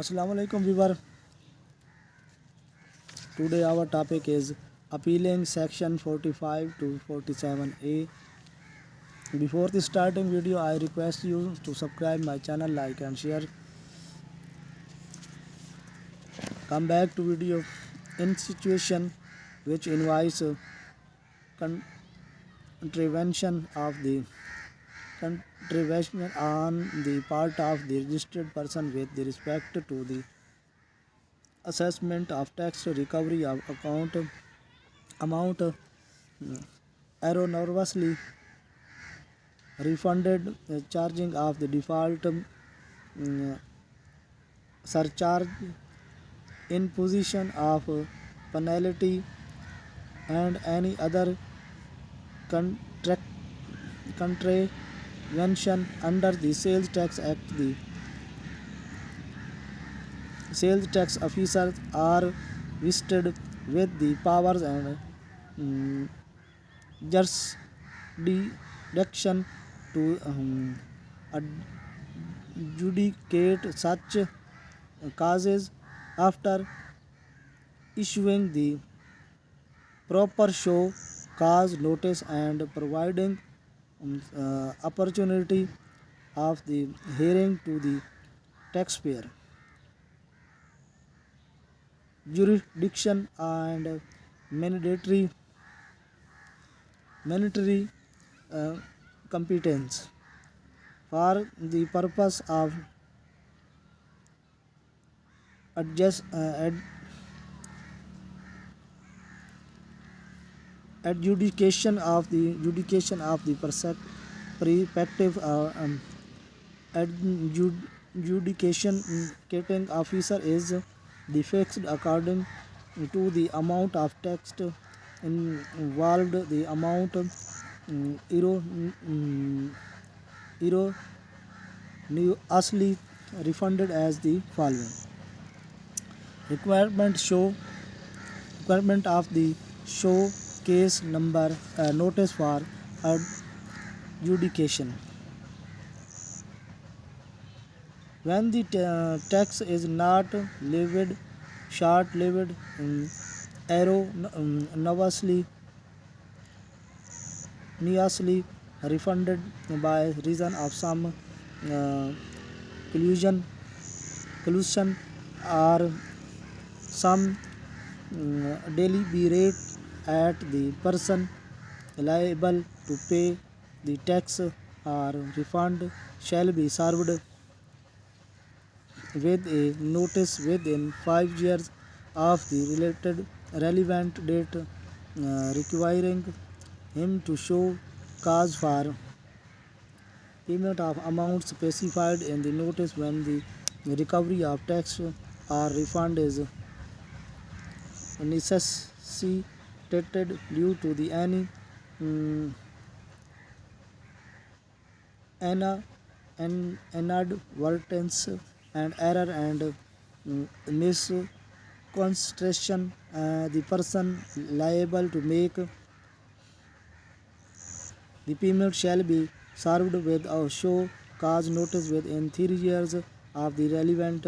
Assalamu alaikum viewer. Today our topic is appealing section 45 to 47A. Before the starting video, I request you to subscribe my channel, like and share. Come back to video. In situation which invites contravention of the contravention on the part of the registered person with the respect to the assessment of tax recovery of account amount erroneously refunded, charging of the default, surcharge, imposition of penalty, and any other contract contravention under the Sales Tax Act. The sales tax officers are vested with the powers and jurisdiction to adjudicate such causes after issuing the proper show cause notice and providing opportunity of the hearing to the taxpayer. Jurisdiction and mandatory uh, competence for the purpose of adjust, adjudication of the perspective adjudicating officer is the fixed according to the amount of tax involved, the amount erroneously refunded as the following. Requirement show requirement of the show case number notice for adjudication. When the tax is not levied, short-lived, erroneously refunded by reason of some uh, collusion or some deliberate at the person liable to pay the tax or refund shall be served with a notice within 5 years of the relevant date, requiring him to show cause for payment of amounts specified in the notice when the recovery of tax or refund is necessitated due to the any um, inadvertence and error and misconstruction. The person liable to make the payment shall be served with a show cause notice within 3 years of the relevant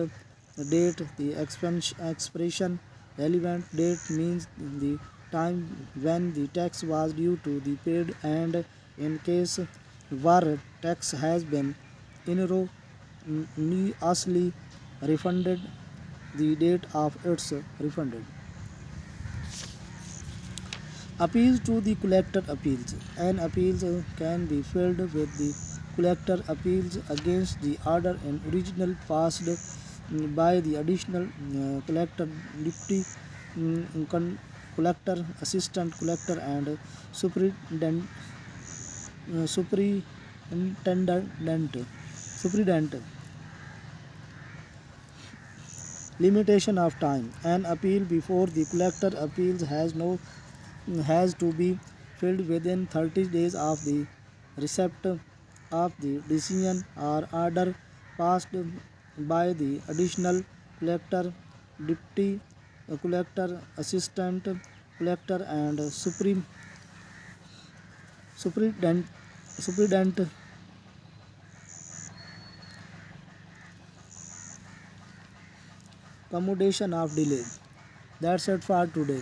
date. The expression relevant date means the time when the tax was due to be paid, and in case where tax has been erroneously refunded, the date of its refunded. Appeals to the collector appeals. An appeal can be filed with the collector appeals against the order in original passed by the additional collector, deputy collector, assistant collector, and superintendent. Superintendent. Superintendent. Limitation of time. An appeal before the collector appeals has to be filed within 30 days of the receipt of the decision or order passed by the additional collector, deputy collector, assistant collector, and superintendent. Superintendent. Commutation of delay. That's it for today.